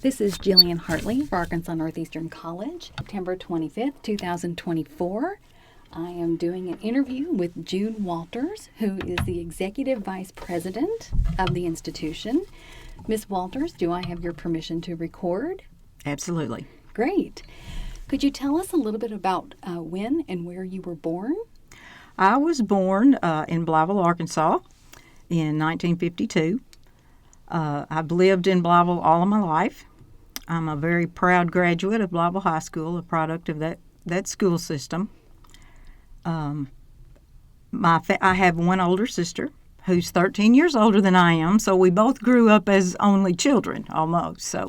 This is Jillian Hartley for Arkansas Northeastern College, September 25th, 2024. I am doing an interview with June Walters, who is the Executive Vice President of the institution. Ms. Walters, do I have your permission to record? Absolutely. Great. Could you tell us a little bit about when and where you were born? I was born in Blytheville, Arkansas in 1952. I've lived in Blytheville all of my life. I'm a very proud graduate of Blytheville High School, a product of that school system. I have one older sister who's 13 years older than I am, so we both grew up as only children almost. So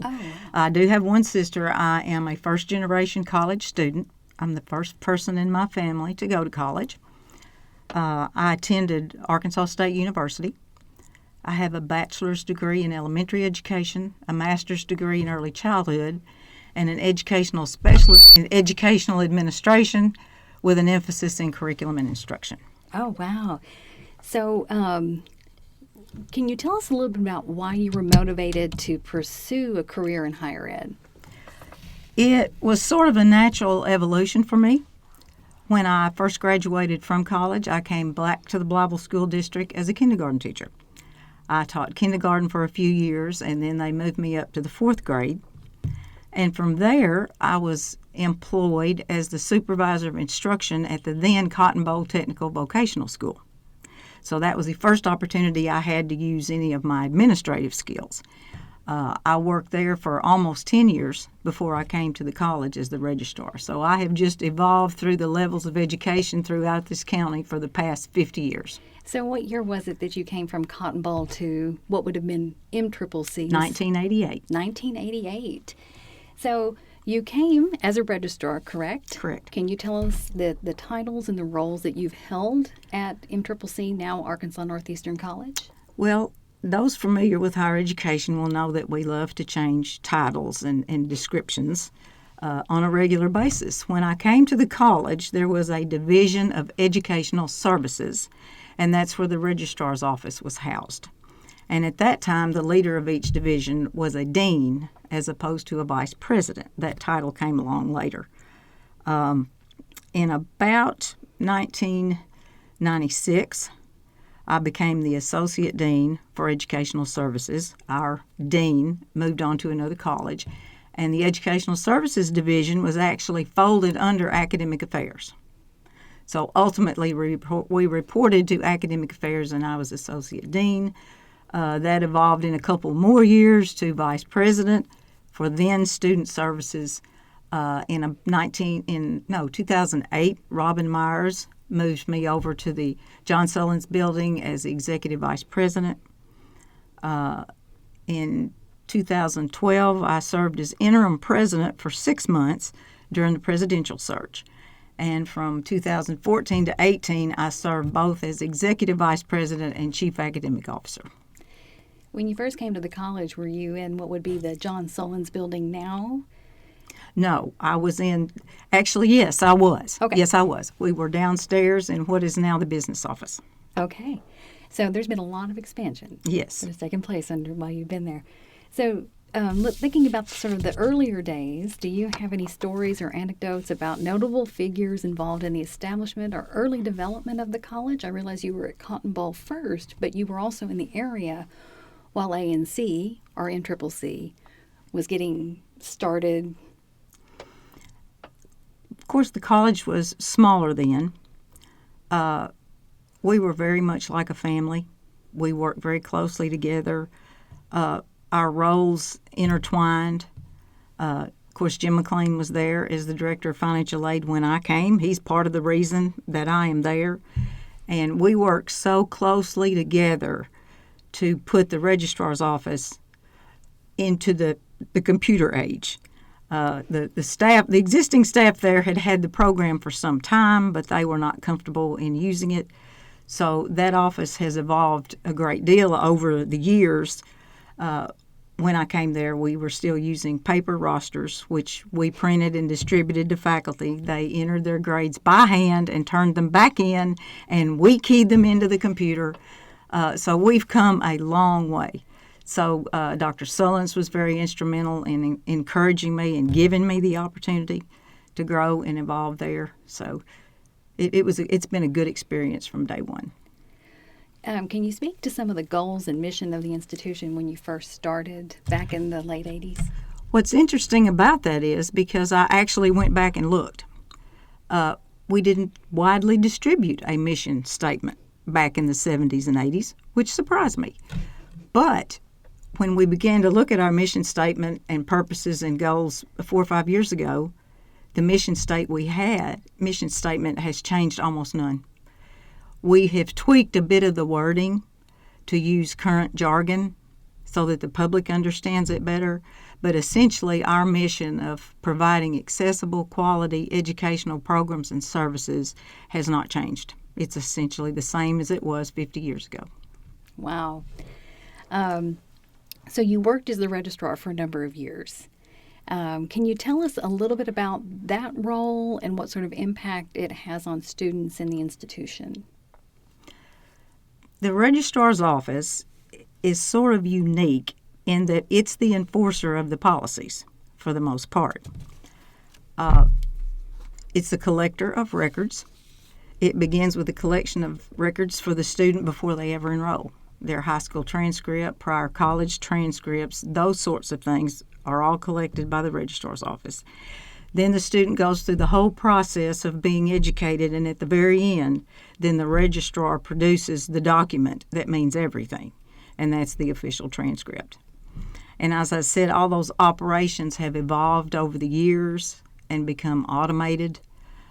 I do have one sister. I am a first-generation college student. I'm the first person in my family to go to college. I attended Arkansas State University. I have a bachelor's degree in elementary education, a master's degree in early childhood, and an educational specialist in educational administration with an emphasis in curriculum and instruction. Oh, wow. So can you tell us a little bit about why you were motivated to pursue a career in higher ed? It was sort of a natural evolution for me. When I first graduated from college, I came back to the Blytheville School District as a kindergarten teacher. I taught kindergarten for a few years, and then they moved me up to the fourth grade. And from there, I was employed as the supervisor of instruction at the then Cotton Bowl Technical Vocational School. So that was the first opportunity I had to use any of my administrative skills. I worked there for almost 10 years before I came to the college as the registrar. So I have just evolved through the levels of education throughout this county for the past 50 years. So what year was it that you came from Cotton Bowl to what would have been MCCC? 1988. 1988. So you came as a registrar, correct? Correct. Can you tell us the titles and the roles that you've held at MCCC, now Arkansas Northeastern College? Well, those familiar with higher education will know that we love to change titles and descriptions on a regular basis. When I came to the college, there was a division of educational services, and that's where the registrar's office was housed. And at that time, the leader of each division was a dean as opposed to a vice president. That title came along later. In about 1996, I became the associate dean for educational services. Our dean moved on to another college, and the educational services division was actually folded under academic affairs. So ultimately, we reported to academic affairs, and I was associate dean. That evolved in a couple more years to vice president for then student services. In 2008, Robin Myers moved me over to the John Sullins building as executive vice president. In 2012, I served as interim president for 6 months during the presidential search. And from 2014 to 18, I served both as executive vice president and chief academic officer. When you first came to the college, were you in what would be the John Sullins building now? No, I was in, actually, yes, I was. Okay. Yes, I was. We were downstairs in what is now the business office. Okay. So there's been a lot of expansion. Yes. That has taken place while you've been there. So thinking about sort of the earlier days, do you have any stories or anecdotes about notable figures involved in the establishment or early development of the college? I realize you were at Cotton Bowl first, but you were also in the area while ANC, or MCCC, was getting started. Of course, the college was smaller then. We were very much like a family. We worked very closely together. Our roles intertwined. Of course, Jim McLean was there as the director of financial aid when I came. He's part of the reason that I am there. And we worked so closely together to put the registrar's office into the computer age. The existing staff there had the program for some time, but they were not comfortable in using it. So that office has evolved a great deal over the years. When I came there, we were still using paper rosters, which we printed and distributed to faculty. They entered their grades by hand and turned them back in, and we keyed them into the computer. So we've come a long way. So Dr. Sullins was very instrumental in encouraging me and giving me the opportunity to grow and evolve there. So it's been a good experience from day one. Can you speak to some of the goals and mission of the institution when you first started back in the late 80s? What's interesting about that is because I actually went back and looked. We didn't widely distribute a mission statement back in the 70s and 80s, which surprised me. But when we began to look at our mission statement and purposes and goals 4 or 5 years ago, the mission statement has changed almost none. We have tweaked a bit of the wording to use current jargon so that the public understands it better, but essentially our mission of providing accessible, quality educational programs and services has not changed. It's essentially the same as it was 50 years ago. Wow. So you worked as the registrar for a number of years. Can you tell us a little bit about that role and what sort of impact it has on students in the institution? The registrar's office is sort of unique in that it's the enforcer of the policies for the most part. It's the collector of records. It begins with the collection of records for the student before they ever enroll. Their high school transcript, prior college transcripts, those sorts of things are all collected by the registrar's office. Then the student goes through the whole process of being educated, and at the very end, then the registrar produces the document that means everything, and that's the official transcript. And as I said, all those operations have evolved over the years and become automated.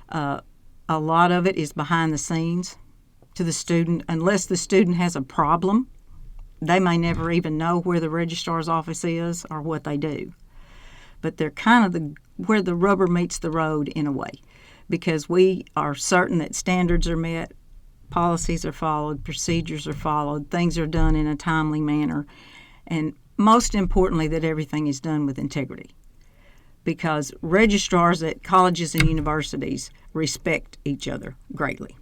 A lot of it is behind the scenes to the student. Unless the student has a problem, they may never even know where the registrar's office is or what they do. But they're kind of where the rubber meets the road in a way, because we are certain that standards are met, policies are followed, procedures are followed, things are done in a timely manner, and most importantly, that everything is done with integrity. Because registrars at colleges and universities respect each other greatly.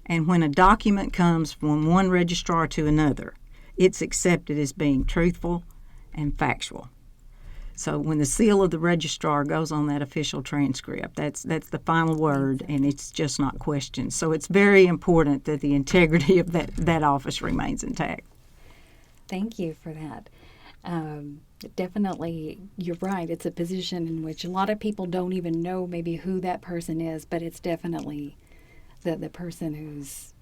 And when a document comes from one registrar to another, it's accepted as being truthful and factual. So when the seal of the registrar goes on that official transcript, that's the final word, and it's just not questioned. So it's very important that the integrity of that office remains intact. Thank you for that. Definitely, you're right. It's a position in which a lot of people don't even know maybe who that person is, but it's definitely the person who's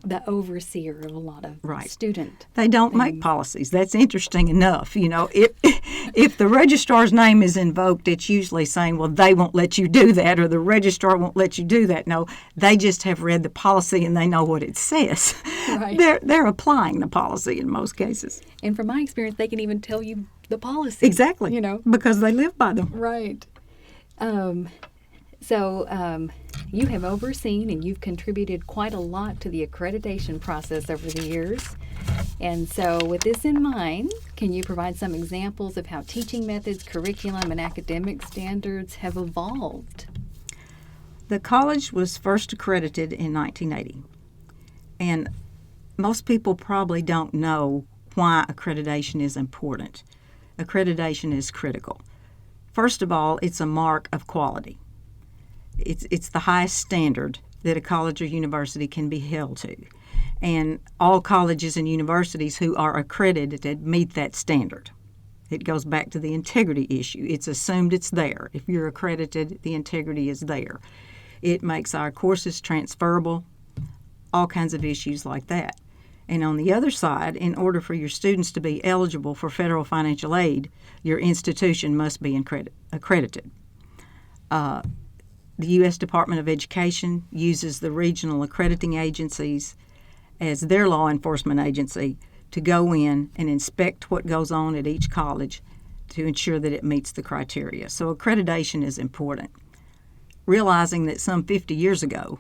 the overseer of a lot of student. They don't make policies. That's interesting enough. You know, if the registrar's name is invoked, it's usually saying, well, they won't let you do that, or the registrar won't let you do that. No, they just have read the policy and they know what it says. Right. They're applying the policy in most cases. And from my experience, they can even tell you the policy. Exactly. You know, because they live by them. Right. So you have overseen and you've contributed quite a lot to the accreditation process over the years. And so with this in mind, can you provide some examples of how teaching methods, curriculum, and academic standards have evolved? The college was first accredited in 1980. And most people probably don't know why accreditation is important. Accreditation is critical. First of all, it's a mark of quality. It's the highest standard that a college or university can be held to. And all colleges and universities who are accredited meet that standard. It goes back to the integrity issue. It's assumed it's there. If you're accredited, the integrity is there. It makes our courses transferable, all kinds of issues like that. And on the other side, in order for your students to be eligible for federal financial aid, your institution must be accredited. The U.S. Department of Education uses the regional accrediting agencies as their law enforcement agency to go in and inspect what goes on at each college to ensure that it meets the criteria. So accreditation is important. Realizing that some 50 years ago,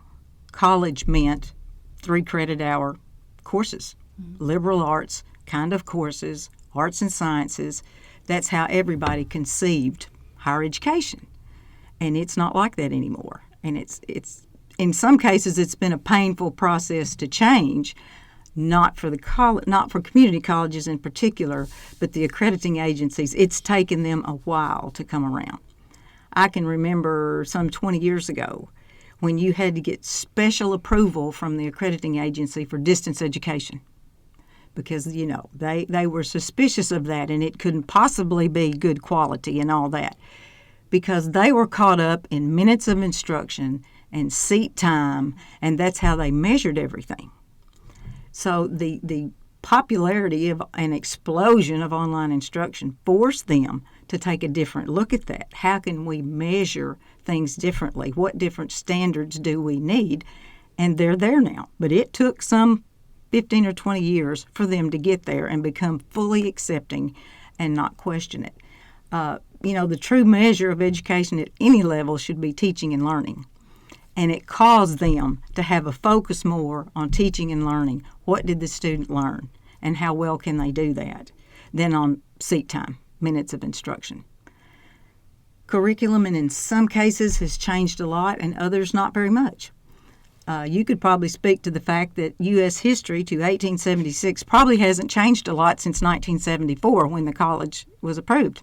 college meant 3 credit hour courses, liberal arts kind of courses, arts and sciences. That's how everybody conceived higher education. And it's not like that anymore. And it's in some cases, it's been a painful process to change. not for not for community colleges in particular, but the accrediting agencies. It's taken them a while to come around. I can remember some 20 years ago when you had to get special approval from the accrediting agency for distance education because, they were suspicious of that and it couldn't possibly be good quality and all that because they were caught up in minutes of instruction and seat time, and that's how they measured everything. So the popularity of an explosion of online instruction forced them to take a different look at that. How can we measure things differently? What different standards do we need? And they're there now. But it took some 15 or 20 years for them to get there and become fully accepting and not question it. The true measure of education at any level should be teaching and learning. And it caused them to have a focus more on teaching and learning. What did the student learn? And how well can they do that? Than on seat time, minutes of instruction. Curriculum, in some cases, has changed a lot, and others not very much. You could probably speak to the fact that U.S. history to 1876 probably hasn't changed a lot since 1974 when the college was approved.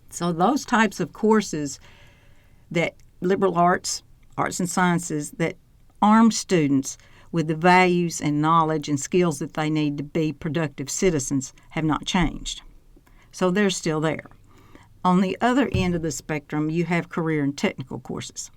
So those types of courses that liberal arts and sciences that arm students with the values and knowledge and skills that they need to be productive citizens have not changed. So they're still there. On the other end of the spectrum, you have career and technical courses.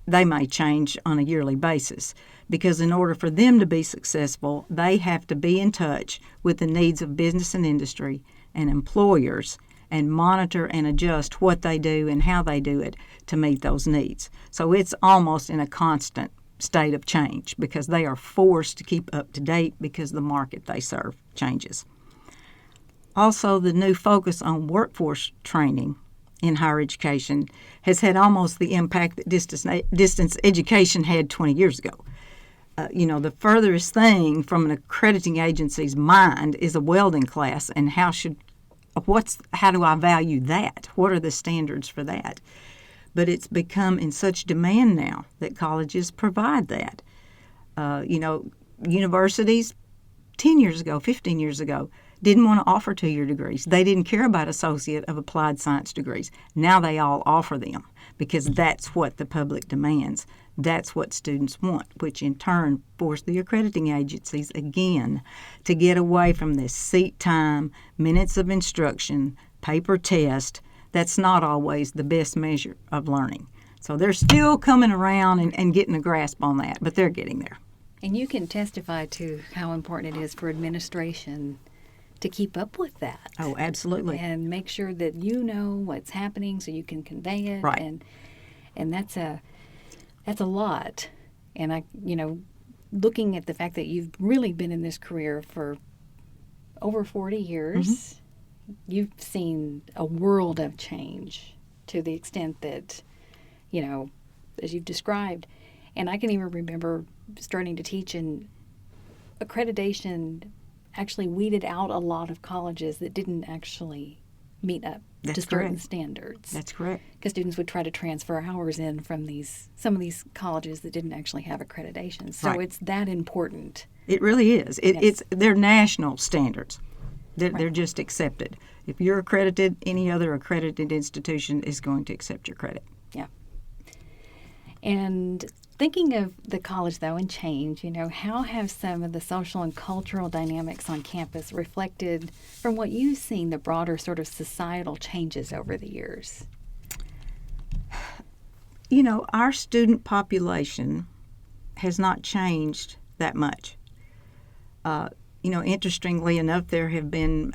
They may change on a yearly basis because in order for them to be successful, they have to be in touch with the needs of business and industry and employers and monitor and adjust what they do and how they do it to meet those needs. So it's almost in a constant state of change because they are forced to keep up to date because the market they serve changes. Also, the new focus on workforce training in higher education has had almost the impact that distance education had 20 years ago. The furthest thing from an accrediting agency's mind is a welding class, and how do I value that? What are the standards for that? But it's become in such demand now that colleges provide that. Universities 10 years ago, 15 years ago, didn't want to offer 2-year degrees. They didn't care about Associate of Applied Science degrees. Now they all offer them because that's what the public demands. That's what students want, which in turn forced the accrediting agencies again to get away from this seat time, minutes of instruction, paper test. That's not always the best measure of learning. So they're still coming around and getting a grasp on that, but they're getting there. And you can testify to how important it is for administration to keep up with that. Oh, absolutely. And make sure that you know what's happening so you can convey it. Right. And that's a lot. And looking at the fact that you've really been in this career for over 40 years, you've seen a world of change to the extent that, as you've described. And I can even remember starting to teach, and accreditation actually weeded out a lot of colleges that didn't actually meet up to certain standards. That's correct. Because students would try to transfer hours in from some of these colleges that didn't actually have accreditation. So It's that important. It really is. They're national standards. They're just accepted. If you're accredited, any other accredited institution is going to accept your credit. Yeah. And thinking of the college, though, and change, how have some of the social and cultural dynamics on campus reflected from what you've seen the broader sort of societal changes over the years? Our student population has not changed that much. Interestingly enough, there have been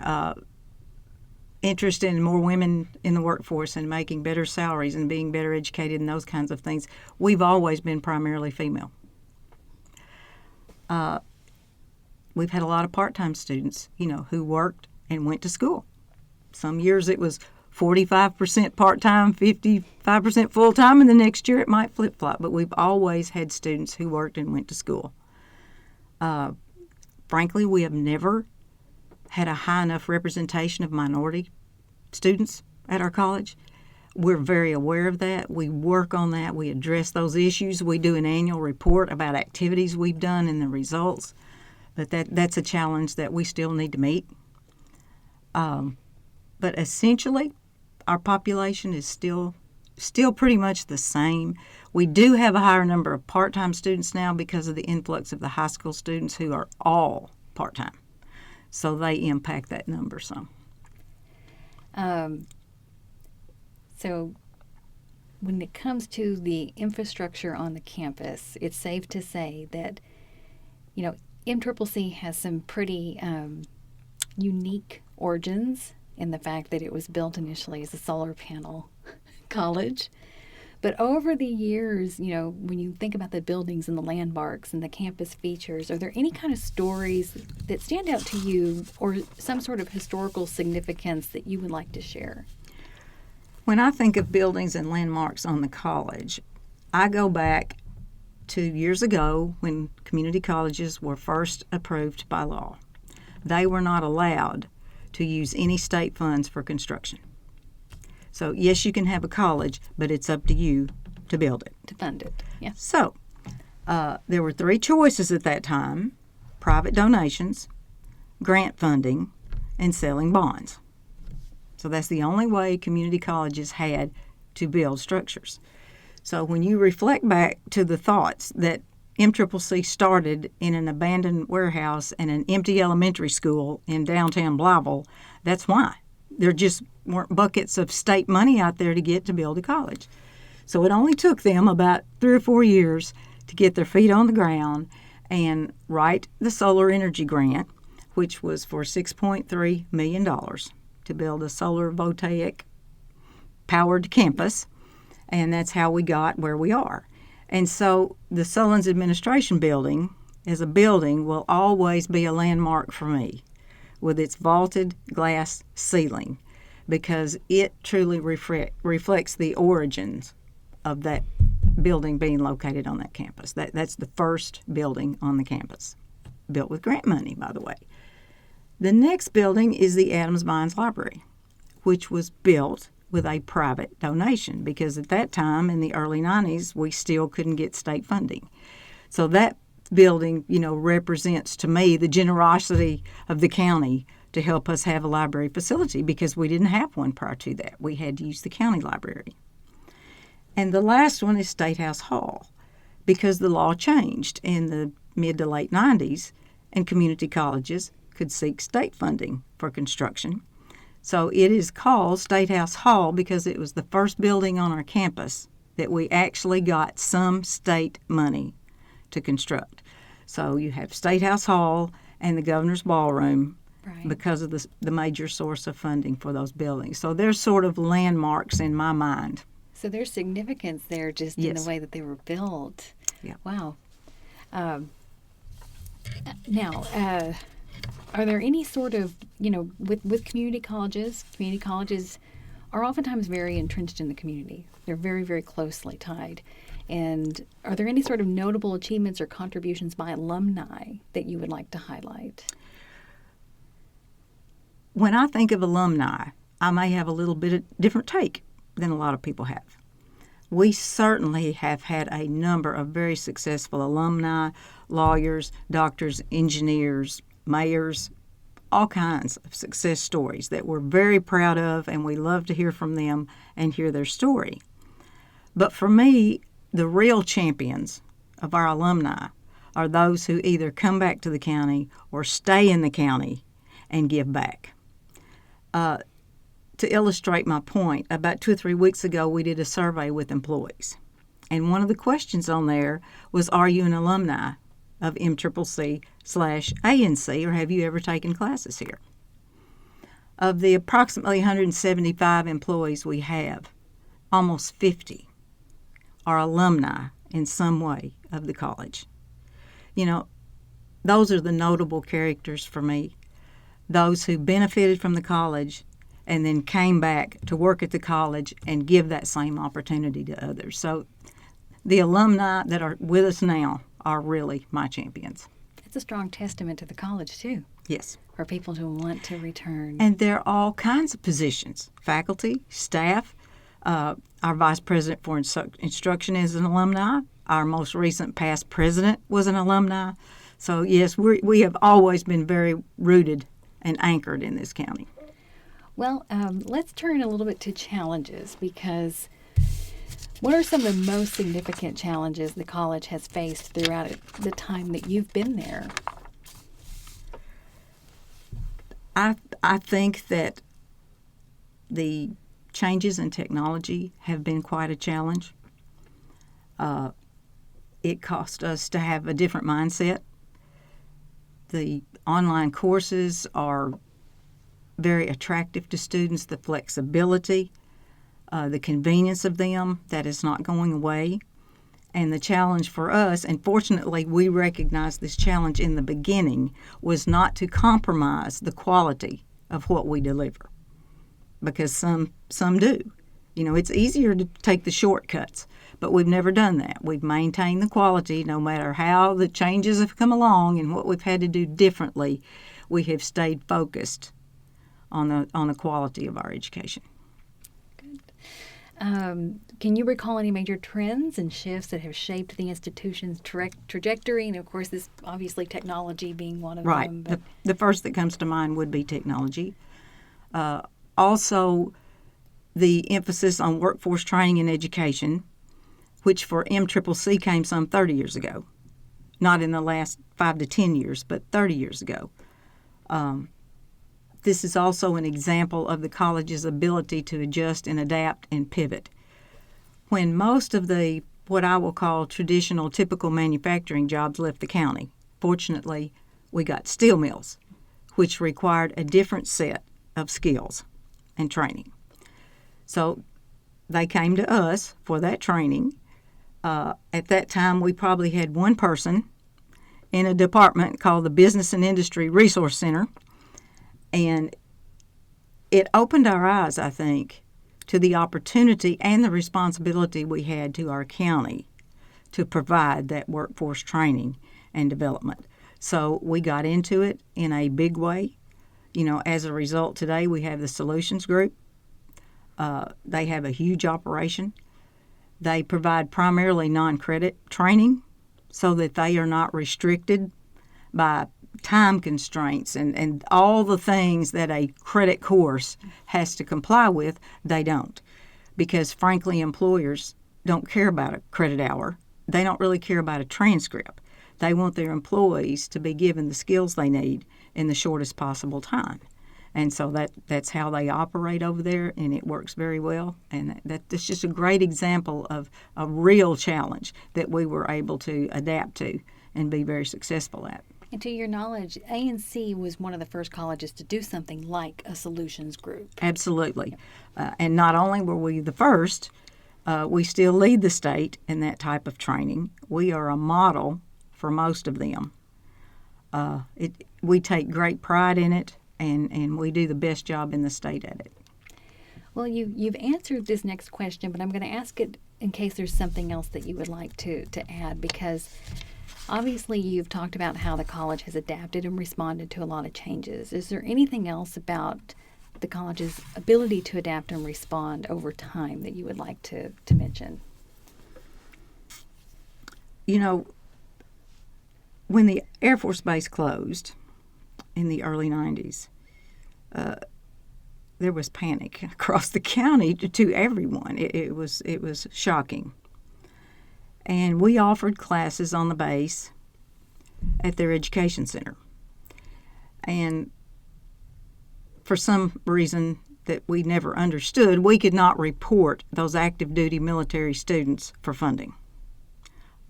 interest in more women in the workforce and making better salaries and being better educated and those kinds of things. We've always been primarily female. We've had a lot of part-time students, who worked and went to school. Some years it was 45% part-time, 55% full-time, and the next year it might flip-flop. But we've always had students who worked and went to school. Frankly, we have never had a high enough representation of minority students at our college. We're very aware of that. We work on that. We address those issues. We do an annual report about activities we've done and the results. But that's a challenge that we still need to meet. But essentially, our population is still pretty much the same. We do have a higher number of part-time students now because of the influx of the high school students who are all part-time. So they impact that number some. So when it comes to the infrastructure on the campus, it's safe to say that, MCCC has some pretty unique origins in the fact that it was built initially as a solar panel college. But over the years, when you think about the buildings and the landmarks and the campus features, are there any kind of stories that stand out to you or some sort of historical significance that you would like to share? When I think of buildings and landmarks on the college, I go back 2 years ago when community colleges were first approved by law. They were not allowed to use any state funds for construction. So, yes, you can have a college, but it's up to you to build it. To fund it, yeah. So, there were 3 choices at that time: private donations, grant funding, and selling bonds. So that's the only way community colleges had to build structures. So when you reflect back to the thoughts that MCCC started in an abandoned warehouse and an empty elementary school in downtown Blytheville, that's why. There just weren't buckets of state money out there to get to build a college. So it only took them about 3 or 4 years to get their feet on the ground and write the solar energy grant, which was for $6.3 million to build a solar voltaic powered campus. And that's how we got where we are. And so the Sullins Administration Building as a building will always be a landmark for me with its vaulted glass ceiling because it truly reflects the origins of that building being located on that campus. That's the first building on the campus, built with grant money, by the way. The next building is the Adams Vines Library, which was built with a private donation because at that time in the early 90s, we still couldn't get state funding. So that building, represents to me the generosity of the county to help us have a library facility because we didn't have one prior to that. We had to use the county library. And the last one is State House Hall because the law changed in the mid to late 90s and community colleges could seek state funding for construction. So it is called State House Hall because it was the first building on our campus that we actually got some state money to construct. So you have State House Hall and the Governor's Ballroom because of the major source of funding for those buildings. So they're sort of landmarks in my mind. So there's significance there just in the way that they were built. Yeah. Wow. Now, are there any sort of, with community colleges are oftentimes very entrenched in the community. They're very, very closely tied. And are there any sort of notable achievements or contributions by alumni that you would like to highlight? When I think of alumni, I may have a little bit of different take than a lot of people have. We certainly have had a number of very successful alumni, lawyers, doctors, engineers, mayors, all kinds of success stories that we're very proud of, and we love to hear from them and hear their story. But for me, the real champions of our alumni are those who either come back to the county or stay in the county and give back. To illustrate my point, about 2 or 3 weeks ago, we did a survey with employees. And one of the questions on there was, are you an alumni of MCCC/ANC, or have you ever taken classes here? Of the approximately 175 employees we have, almost 50 are alumni in some way of the college. Those are the notable characters for me. Those who benefited from the college and then came back to work at the college and give that same opportunity to others. So the alumni that are with us now are really my champions. It's a strong testament to the college, too. Yes. For people to want to return. And there are all kinds of positions, faculty, staff, Our vice president for instruction is an alumni. Our most recent past president was an alumni. So, yes, we have always been very rooted and anchored in this county. Well, let's turn a little bit to challenges, because what are some of the most significant challenges the college has faced throughout the time that you've been there? I think that the changes in technology have been quite a challenge. It cost us to have a different mindset. The online courses are very attractive to students, the flexibility, the convenience of them, that is not going away. And the challenge for us, and fortunately we recognized this challenge in the beginning, was not to compromise the quality of what we deliver, because some do. You know, it's easier to take the shortcuts, but we've never done that. We've maintained the quality no matter how the changes have come along and what we've had to do differently. We have stayed focused on the quality of our education. Can you recall any major trends and shifts that have shaped the institution's trajectory? And of course, this obviously technology being one of right. them. But The first that comes to mind would be technology. Also, the emphasis on workforce training and education, which for MCCC came some 30 years ago. Not in the last 5 to 10 years, but 30 years ago. This is also an example of the college's ability to adjust and adapt and pivot. When most of the, what I will call traditional, typical manufacturing jobs left the county, fortunately, we got steel mills, which required a different set of skills and training. So they came to us for that training. At that time, we probably had one person in a department called the Business and Industry Resource Center. And it opened our eyes, I think, to the opportunity and the responsibility we had to our county to provide that workforce training and development. So we got into it in a big way. You know, as a result, today we have the Solutions Group. They have a huge operation. They provide primarily non-credit training so that they are not restricted by time constraints and all the things that a credit course has to comply with. They don't, because frankly employers don't care about a credit hour. They don't really care about a transcript. They want their employees to be given the skills they need in the shortest possible time. And so that's how they operate over there, and it works very well. And that's just a great example of a real challenge that we were able to adapt to and be very successful at. And to your knowledge, ANC was one of the first colleges to do something like a solutions group. Absolutely. And not only were we the first, we still lead the state in that type of training. We are a model for most of them. We take great pride in it, and we do the best job in the state at it. Well, you've answered this next question, but I'm going to ask it in case there's something else that you would like to add, because obviously you've talked about how the college has adapted and responded to a lot of changes. Is there anything else about the college's ability to adapt and respond over time that you would like to mention? You know, when the Air Force Base closed in the early 90s, there was panic across the county to everyone. It was shocking. And we offered classes on the base at their education center. And for some reason that we never understood, we could not report those active duty military students for funding.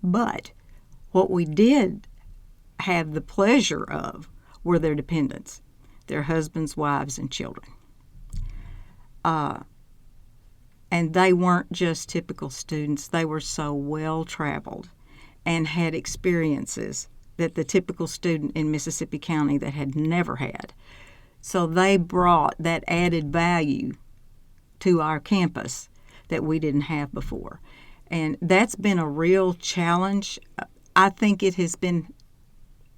But what we did have the pleasure of were their dependents, their husbands, wives, and children. And they weren't just typical students. They were so well-traveled and had experiences that the typical student in Mississippi County that had never had. So they brought that added value to our campus that we didn't have before. And that's been a real challenge. I think it has been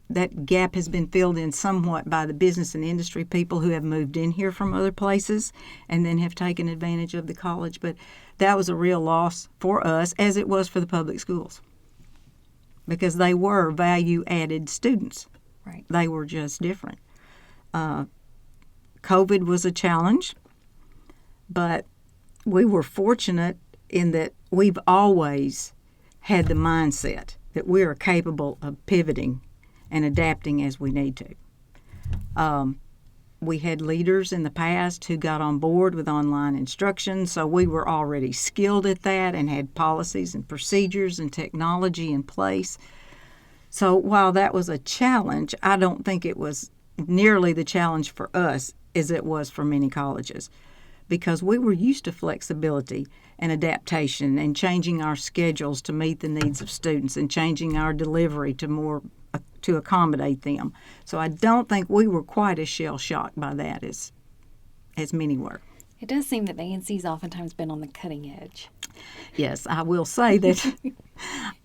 that gap has been filled in somewhat by the business and industry people who have moved in here from other places and then have taken advantage of the college. But that was a real loss for us, as it was for the public schools, because they were value-added students. Right. They were just different. COVID was a challenge, but we were fortunate in that we've always had the mindset that we are capable of pivoting and adapting as we need to. We had leaders in the past who got on board with online instruction, so we were already skilled at that and had policies and procedures and technology in place. So while that was a challenge, I don't think it was nearly the challenge for us as it was for many colleges, because we were used to flexibility and adaptation and changing our schedules to meet the needs of students and changing our delivery to accommodate them. So I don't think we were quite as shell-shocked by that as many were. It does seem that the ANC's oftentimes been on the cutting edge. Yes, I will say that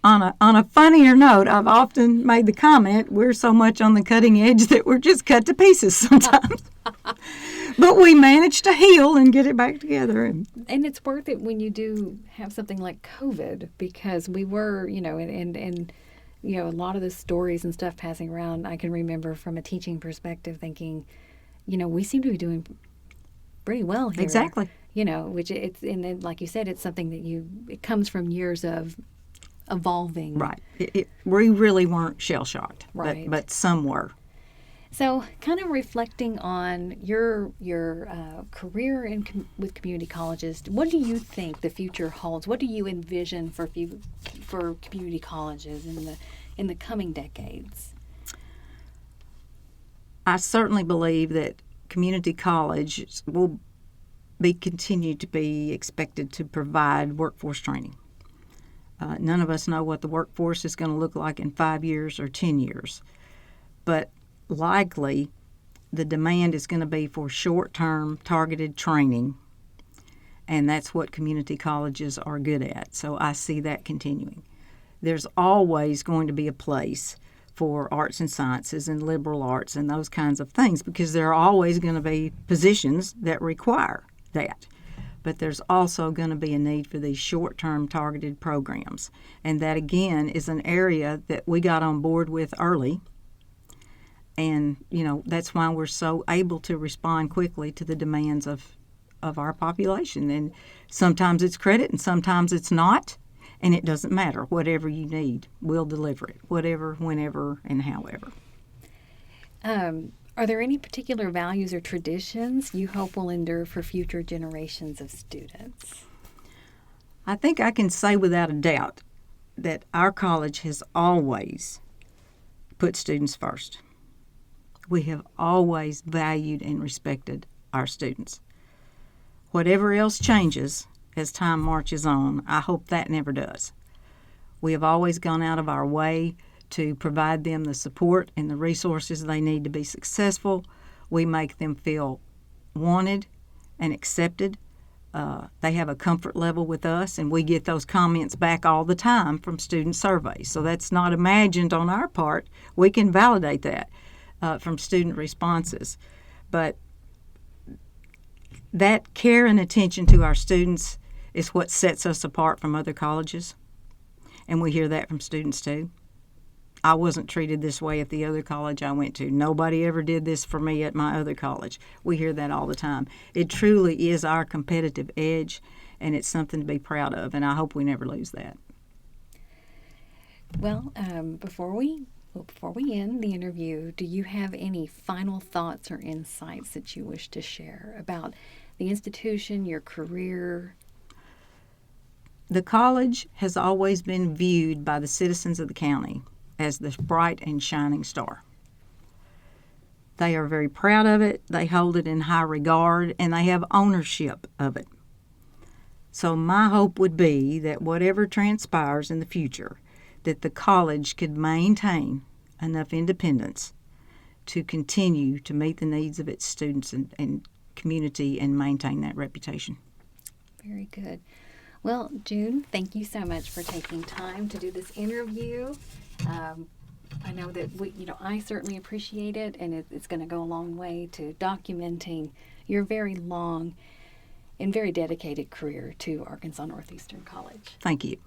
on a funnier note, I've often made the comment, we're so much on the cutting edge that we're just cut to pieces sometimes. But we managed to heal and get it back together. And it's worth it when you do have something like COVID, because we were, and a lot of the stories and stuff passing around, I can remember from a teaching perspective thinking, we seem to be doing pretty well here. Exactly. Which and then, like you said, it's something that it comes from years of evolving. Right. We really weren't shell-shocked, right. but some were. So, kind of reflecting on your career with community colleges, what do you think the future holds? What do you envision for community colleges in the coming decades? I certainly believe that community colleges will continue to be expected to provide workforce training. None of us know what the workforce is going to look like in 5 years or 10 years, but likely the demand is going to be for short-term targeted training, and that's what community colleges are good at. So I see that continuing. There's always going to be a place for arts and sciences and liberal arts and those kinds of things, because there are always going to be positions that require that. But there's also going to be a need for these short-term targeted programs. And that, again, is an area that we got on board with early. And, that's why we're so able to respond quickly to the demands of our population. And sometimes it's credit and sometimes it's not. And it doesn't matter. Whatever you need, we'll deliver it. Whatever, whenever, and however. Are there any particular values or traditions you hope will endure for future generations of students? I think I can say without a doubt that our college has always put students first. We have always valued and respected our students. Whatever else changes as time marches on, I hope that never does. We have always gone out of our way to provide them the support and the resources they need to be successful. We make them feel wanted and accepted. They have a comfort level with us, and we get those comments back all the time from student surveys. So that's not imagined on our part. We can validate that from student responses. But that care and attention to our students is what sets us apart from other colleges, and we hear that from students too. I wasn't treated this way at the other college I went to. Nobody ever did this for me at my other college. We hear that all the time. It truly is our competitive edge, and it's something to be proud of, and I hope we never lose that. Well, before we end the interview, do you have any final thoughts or insights that you wish to share about the institution, your career? The college has always been viewed by the citizens of the county as the bright and shining star. They are very proud of it, they hold it in high regard, and they have ownership of it. So my hope would be that whatever transpires in the future, that the college could maintain enough independence to continue to meet the needs of its students and community and maintain that reputation. Very good. Well, June, thank you so much for taking time to do this interview. I know that I certainly appreciate it, and it's going to go a long way to documenting your very long and very dedicated career to Arkansas Northeastern College. Thank you.